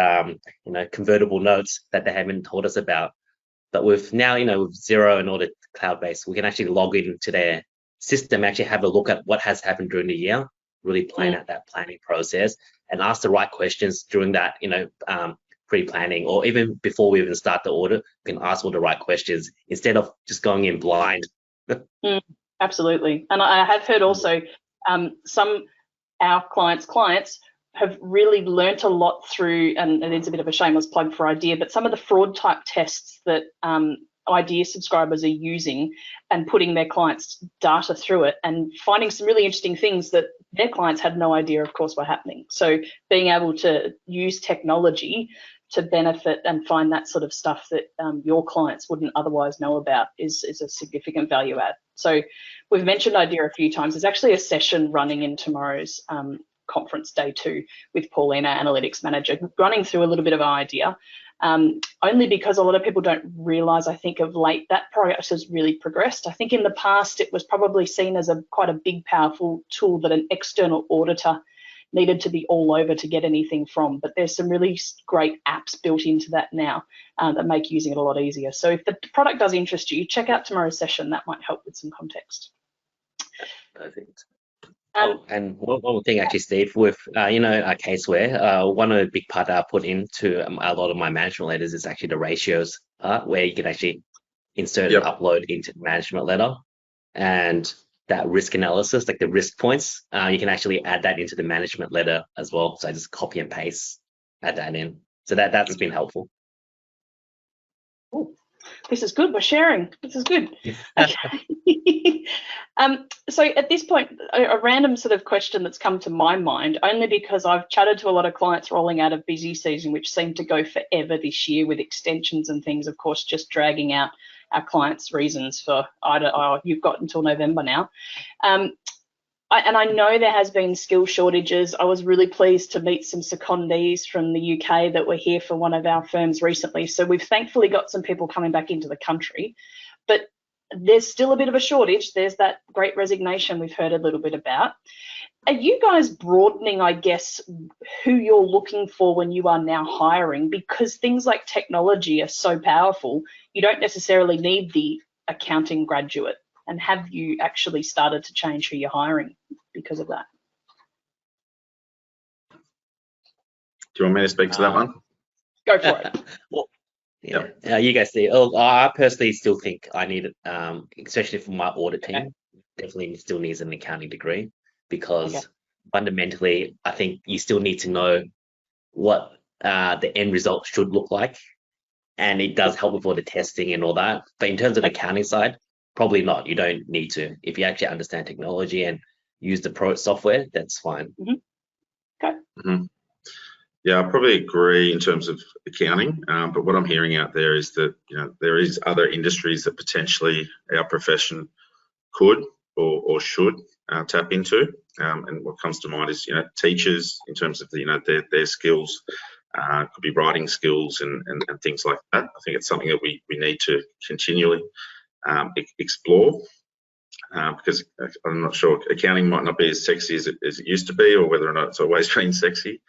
convertible notes that they haven't told us about. But with now, with Xero and Audit cloud-based, we can actually log into their system, actually have a look at what has happened during the year, really plan out that planning process, and ask the right questions during that, pre-planning, or even before we even start the audit, we can ask all the right questions instead of just going in blind. Absolutely. And I have heard also our clients have really learnt a lot through, and it's a bit of a shameless plug for IDEA, but some of the fraud type tests that IDEA subscribers are using and putting their clients' data through it, and finding some really interesting things that their clients had no idea, of course, were happening. So being able to use technology to benefit and find that sort of stuff that your clients wouldn't otherwise know about is a significant value add. So we've mentioned IDEA a few times. There's actually a session running in tomorrow's conference, day 2, with Paulina, Analytics Manager, running through a little bit of IDEA, only because a lot of people don't realise, I think, of late, that product has really progressed. I think in the past it was probably seen as quite a big, powerful tool that an external auditor needed to be all over to get anything from, but there's some really great apps built into that now that make using it a lot easier. So if the product does interest you, check out tomorrow's session. That might help with some context. Perfect. And one more thing, actually, Steve, with our CaseWare, one of the big part I put into a lot of my management letters is actually the ratios part, where you can actually insert and upload into the management letter, and that risk analysis, like the risk points, you can actually add that into the management letter as well. So I just copy and paste, add that in. So that's been helpful. Ooh, this is good. We're sharing. This is good. Okay. So at this point, a random sort of question that's come to my mind, only because I've chatted to a lot of clients rolling out of busy season, which seemed to go forever this year with extensions and things, of course, just dragging out our clients' reasons for, you've got until November now. And I know there has been skill shortages. I was really pleased to meet some secondees from the UK that were here for one of our firms recently. So we've thankfully got some people coming back into the country, but there's still a bit of a shortage. There's that great resignation we've heard a little bit about. Are you guys broadening, I guess, who you're looking for when you are now hiring? Because things like technology are so powerful, you don't necessarily need the accounting graduate? And have you actually started to change who you're hiring because of that? Do you want me to speak to that one? Go for it. Well, yeah, you guys see. Oh, I personally still think I need it, especially for my audit team. Definitely still needs an accounting degree, because fundamentally, I think you still need to know what the end result should look like, and it does help with all the testing and all that. But in terms of the accounting side, probably not. You don't need to. If you actually understand technology and use the pro software, that's fine. Okay. Yeah, I probably agree in terms of accounting, but what I'm hearing out there is that there is other industries that potentially our profession could or should tap into, and what comes to mind is teachers in terms of their skills, could be writing skills and things like that. I think it's something that we need to continually explore, because I'm not sure accounting might not be as sexy as it used to be, or whether or not it's always been sexy.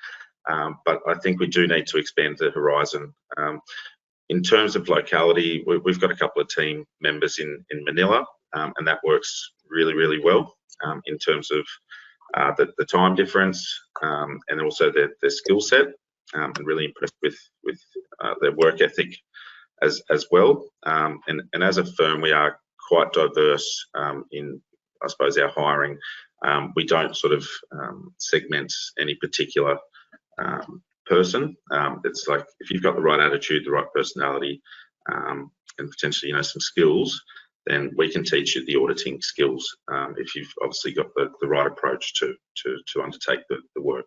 But I think we do need to expand the horizon. In terms of locality, we've got a couple of team members in Manila, and that works really, really well in terms of the time difference, and also their skill set. I'm really impressed with their work ethic as well. And as a firm, we are quite diverse in, I suppose, our hiring. We don't sort of segment any particular person. It's like, if you've got the right attitude, the right personality, and potentially some skills, then we can teach you the auditing skills if you've obviously got the right approach to undertake the work.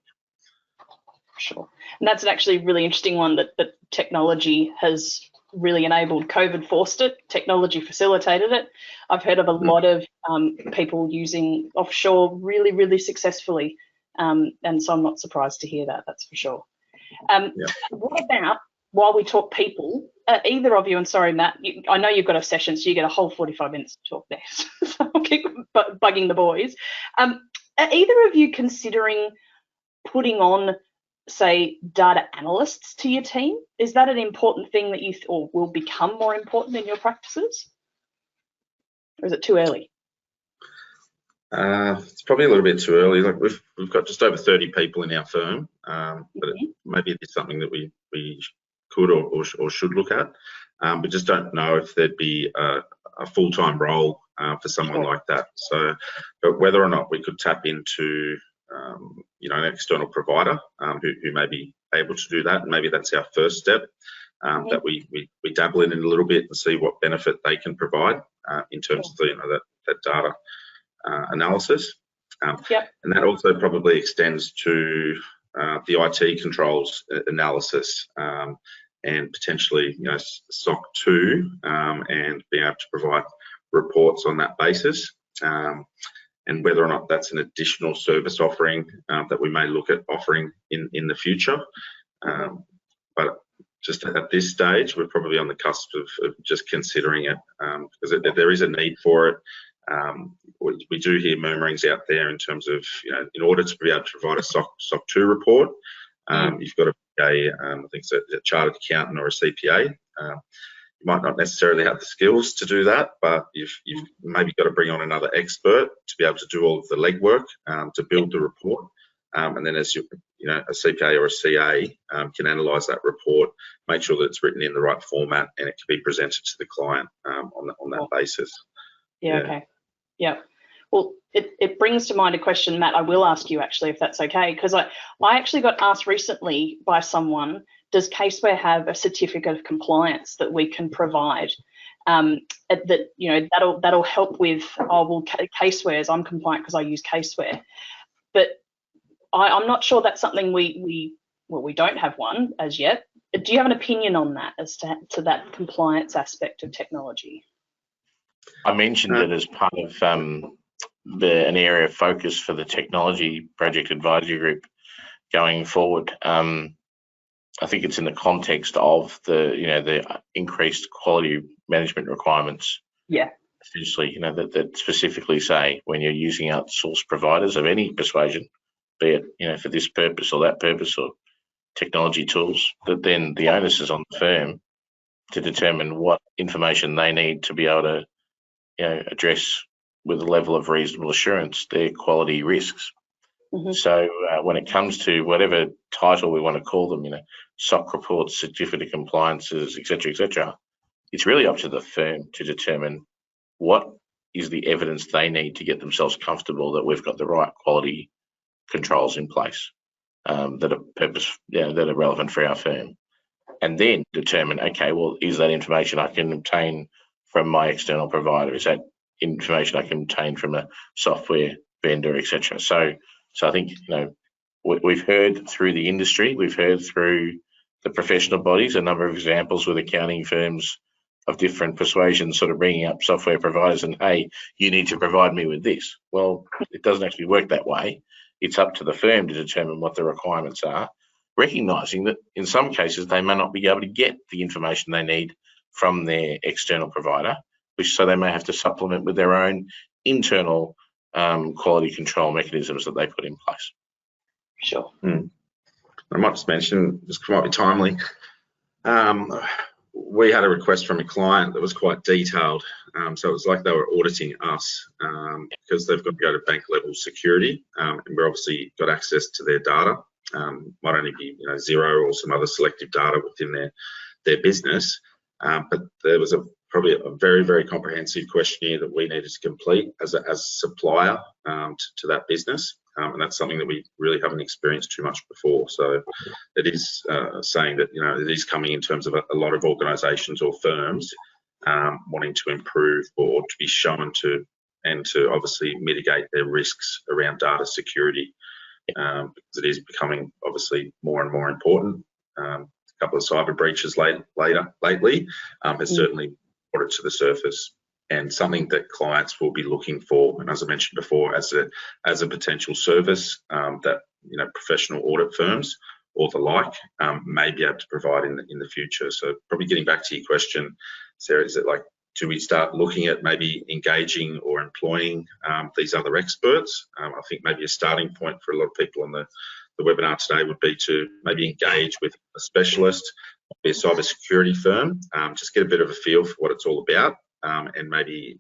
Sure. And that's actually really interesting one, that technology has really enabled. COVID forced it, technology facilitated it. I've heard of a lot of people using offshore really, really successfully. And so I'm not surprised to hear that, that's for sure. What about, while we talk people, either of you, and sorry, Matt, I know you've got a session, so you get a whole 45 minutes to talk there, so I'll keep bugging the boys. Are either of you considering putting on, say, data analysts to your team? Is that an important thing that you or will become more important in your practices? Or is it too early? It's probably a little bit too early. Like we've got just over 30 people in our firm, but maybe it's something that we could or should look at. We just don't know if there'd be a full-time role for someone like that. So, but whether or not we could tap into an external provider who may be able to do that, and maybe that's our first step, that we dabble in a little bit and see what benefit they can provide in terms of that data analysis. And that also probably extends to the IT controls analysis, and potentially SOC 2, and being able to provide reports on that basis, and whether or not that's an additional service offering that we may look at offering in the future. But just at this stage, we're probably on the cusp of just considering it, because there is a need for it. We do hear murmurings out there in terms of, in order to be able to provide a SOC 2 report, you've got to be I think it's a chartered accountant or a CPA. You might not necessarily have the skills to do that, but you've maybe got to bring on another expert to be able to do all of the legwork to build the report. And then as a CPA or a CA can analyse that report, make sure that it's written in the right format, and it can be presented to the client on that basis. Okay. Yeah. Well, it brings to mind a question, Matt, I will ask you actually, if that's okay, because I actually got asked recently by someone, does CaseWare have a certificate of compliance that we can provide? That'll help with, CaseWare's, I'm compliant because I use CaseWare. But I'm not sure that's something we don't have one as yet. Do you have an opinion on that, as to that compliance aspect of technology? I mentioned it as part of an area of focus for the technology project advisory group going forward. I think it's in the context of the increased quality management requirements. Yeah. Essentially, that specifically say when you're using outsourced providers of any persuasion, be it for this purpose or that purpose, or technology tools, that then the onus is on the firm to determine what information they need to be able to address with a level of reasonable assurance their quality risks. Mm-hmm. So when it comes to whatever title we want to call them, SOC reports, certificate of compliances, etc., it's really up to the firm to determine what is the evidence they need to get themselves comfortable that we've got the right quality controls in place that are relevant for our firm, and then determine, okay, well, is that information I can obtain from my external provider? Is that information I can obtain from a software vendor, etc.? So I think we've heard through the industry, we've heard through the professional bodies a number of examples with accounting firms of different persuasions sort of bringing up software providers and, hey, you need to provide me with this. Well, it doesn't actually work that way. It's up to the firm to determine what the requirements are, recognising that in some cases they may not be able to get the information they need from their external provider, so they may have to supplement with their own internal quality control mechanisms that they put in place. Sure. I might just mention, this might be timely, we had a request from a client that was quite detailed. So it was like they were auditing us because they've got to go to bank level security, and we've obviously got access to their data. Might only be Xero or some other selective data within their business, but there was probably a very, very comprehensive questionnaire that we needed to complete as a supplier to that business. And that's something that we really haven't experienced too much before. So it is saying that it is coming in terms of a lot of organisations or firms wanting to improve or to be shown to obviously mitigate their risks around data security, because it is becoming obviously more and more important. A couple of cyber breaches lately has certainly brought it to the surface, and something that clients will be looking for, and as I mentioned before, as a potential service that professional audit firms or the like may be able to provide in the future. So probably getting back to your question, Sarah, is it like, do we start looking at maybe engaging or employing these other experts? I think maybe a starting point for a lot of people on the webinar today would be to maybe engage with a specialist, be a cybersecurity firm, just get a bit of a feel for what it's all about. And maybe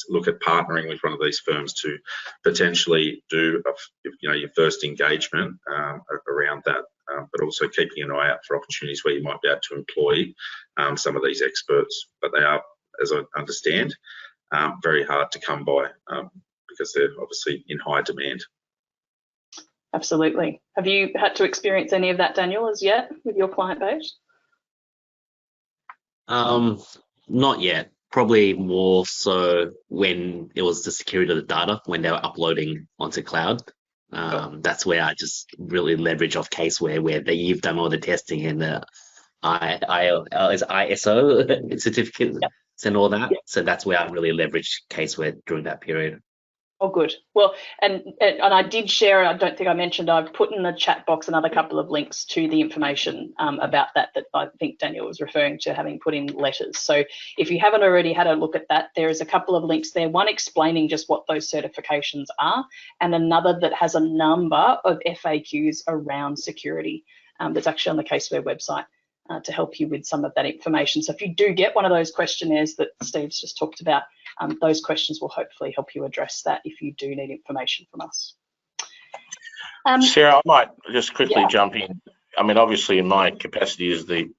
look at partnering with one of these firms to potentially do your first engagement around that, but also keeping an eye out for opportunities where you might be able to employ some of these experts. But they are, as I understand, very hard to come by because they're obviously in high demand. Absolutely. Have you had to experience any of that, Daniel, as yet with your client base? Not yet. Probably more so when it was the security of the data, when they were uploading onto cloud. That's where I just really leverage off CaseWare, where you've done all the testing and the ISO certificates and all that. Yep. So that's where I really leveraged CaseWare during that period. Oh, good. Well, and I did share, I don't think I mentioned, I've put in the chat box another couple of links to the information about that I think Daniel was referring to, having put in letters. So if you haven't already had a look at that, there is a couple of links there, one explaining just what those certifications are, and another that has a number of FAQs around security that's actually on the CaseWare website to help you with some of that information. So if you do get one of those questionnaires that Steve's just talked about, those questions will hopefully help you address that if you do need information from us. Sarah, I might just quickly jump in. I mean, obviously, in my capacity as the,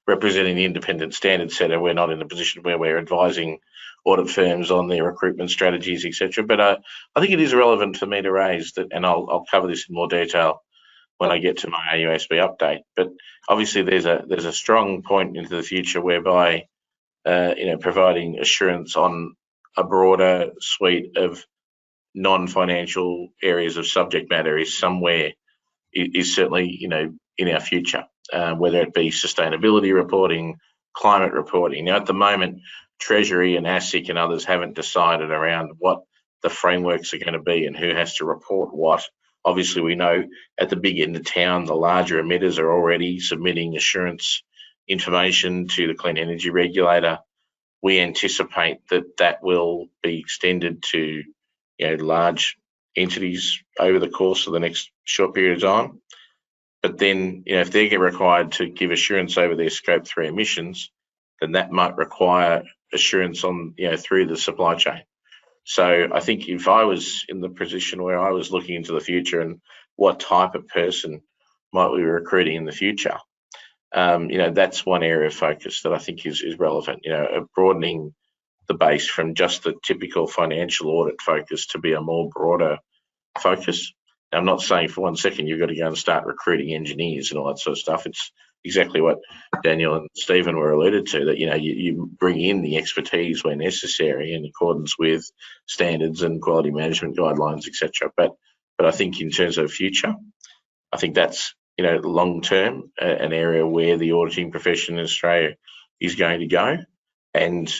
representing the independent standard setter, we're not in a position where we're advising audit firms on their recruitment strategies, etc. But I think it is relevant for me to raise that, and I'll cover this in more detail when I get to my AUASB update. But obviously, there's a strong point into the future whereby providing assurance on a broader suite of non-financial areas of subject matter is certainly in our future, whether it be sustainability reporting, climate reporting. Now, at the moment, Treasury and ASIC and others haven't decided around what the frameworks are going to be and who has to report what. Obviously, we know at the big end of town, the larger emitters are already submitting assurance information to the Clean Energy Regulator. We anticipate that will be extended to large entities over the course of the next short period of time. But then, if they get required to give assurance over their Scope 3 emissions, then that might require assurance on, through the supply chain. So I think if I was in the position where I was looking into the future and what type of person might we be recruiting in the future, that's one area of focus that I think is relevant, broadening the base from just the typical financial audit focus to be a more broader focus. Now, I'm not saying for one second you've got to go and start recruiting engineers and all that sort of stuff. It's exactly what Daniel and Stephen were alluded to, that you bring in the expertise where necessary in accordance with standards and quality management guidelines, etc. But I think in terms of future, I think that's long term an area where the auditing profession in Australia is going to go. And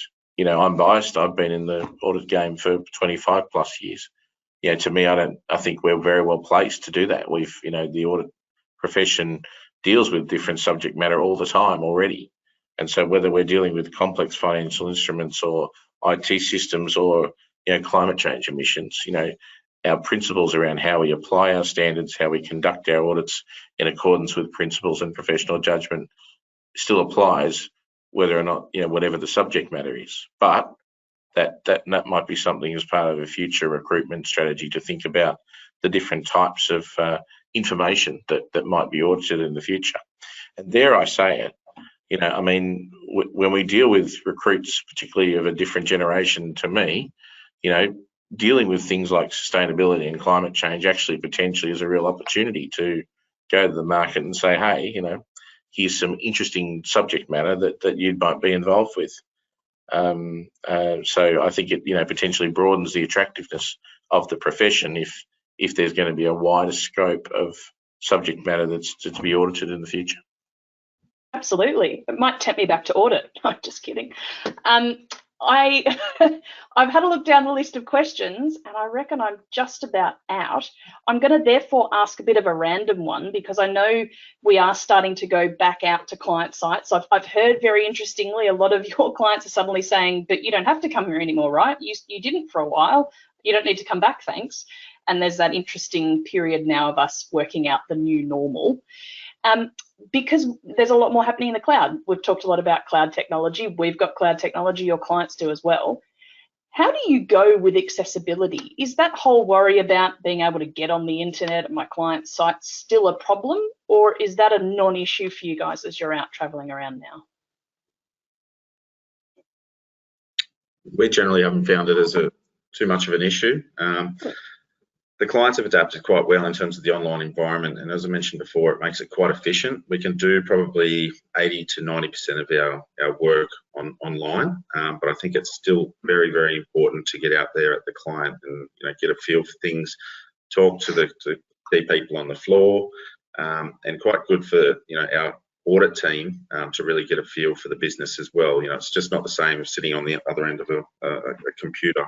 I'm biased. I've been in the audit game for 25 plus years. To me, I think we're very well placed to do that. We've, the audit profession deals with different subject matter all the time already. And so whether we're dealing with complex financial instruments or IT systems or, climate change emissions, our principles around how we apply our standards, how we conduct our audits in accordance with principles and professional judgment still applies, whether or not, whatever the subject matter is. But that might be something as part of a future recruitment strategy to think about the different types of information that might be audited in the future. And dare I say it, when we deal with recruits, particularly of a different generation to me, dealing with things like sustainability and climate change actually potentially is a real opportunity to go to the market and say, hey, here's some interesting subject matter that you might be involved with. So I think it potentially broadens the attractiveness of the profession if there's going to be a wider scope of subject matter that's to be audited in the future. Absolutely. It might tempt me back to audit. I'm just kidding. I've had a look down the list of questions and I reckon I'm just about out. I'm going to therefore ask a bit of a random one because I know we are starting to go back out to client sites. I've heard very interestingly a lot of your clients are suddenly saying, but you don't have to come here anymore, right? You didn't for a while. You don't need to come back, thanks. And there's that interesting period now of us working out the new normal. Because there's a lot more happening in the cloud. We've talked a lot about cloud technology. We've got cloud technology, your clients do as well. How do you go with accessibility? Is that whole worry about being able to get on the internet at my client's site still a problem, or is that a non-issue for you guys as you're out traveling around now? We generally haven't found it as too much of an issue. The clients have adapted quite well in terms of the online environment, and as I mentioned before, it makes it quite efficient. We can do probably 80 to 90% of our work online, but I think it's still very, very important to get out there at the client and get a feel for things, talk to the key people on the floor, and quite good for our audit team to really get a feel for the business as well. It's just not the same as sitting on the other end of a computer.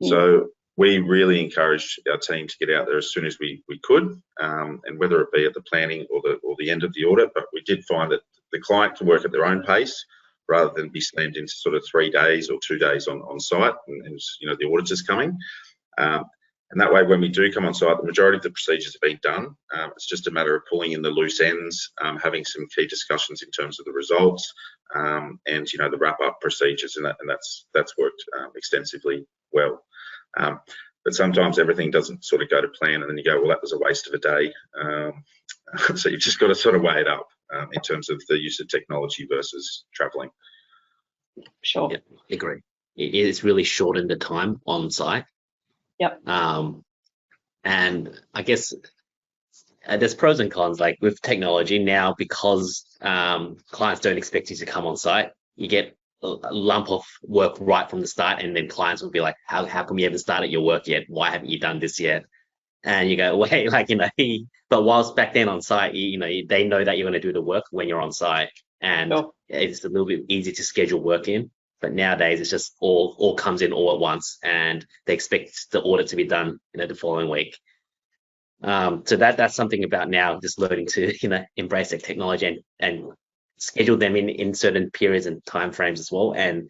Yeah. So we really encouraged our team to get out there as soon as we could, and whether it be at the planning or the end of the audit. But we did find that the client can work at their own pace rather than be slammed into sort of 3 days or 2 days on site, and the auditors coming. And that way, when we do come on site, the majority of the procedures have been done. It's just a matter of pulling in the loose ends, having some key discussions in terms of the results, and the wrap-up procedures, and that's worked extensively well. But sometimes everything doesn't sort of go to plan, and then you go, well, that was a waste of a day. So you've just got to sort of weigh it up in terms of the use of technology versus traveling. Sure. Yeah, agree. It's really shortened the time on site. Yep. And I guess there's pros and cons. Like with technology now, because clients don't expect you to come on site, you get a lump of work right from the start, and then clients will be like, how come you haven't started your work yet? Why haven't you done this yet? And you go, wait, but whilst back then on site, they know that you're going to do the work when you're on site, and sure, it's a little bit easier to schedule work in. But nowadays it's just all comes in all at once, and they expect the audit to be done the following week. So that's something about now, just learning to embrace that technology and schedule them in certain periods and timeframes as well, and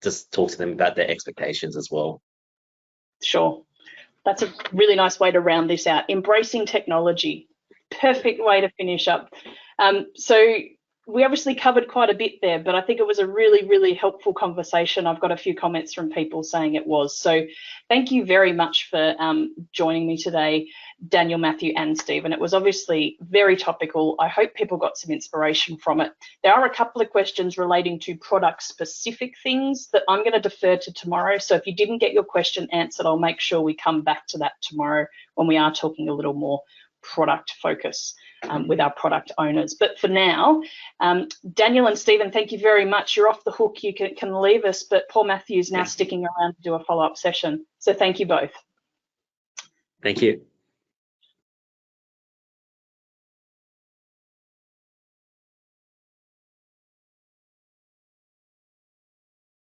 just talk to them about their expectations as well. Sure. That's a really nice way to round this out. Embracing technology. Perfect way to finish up. So we obviously covered quite a bit there, but I think it was a really, really helpful conversation. I've got a few comments from people saying it was. So thank you very much for joining me today, Daniel, Matthew and Stephen. It was obviously very topical. I hope people got some inspiration from it. There are a couple of questions relating to product specific things that I'm going to defer to tomorrow. So if you didn't get your question answered, I'll make sure we come back to that tomorrow when we are talking a little more product focus with our product owners. But for now, Daniel and Stephen, thank you very much. You're off the hook. You can leave us, but Paul Matthews now sticking around to do a follow-up session. So thank you both. Thank you.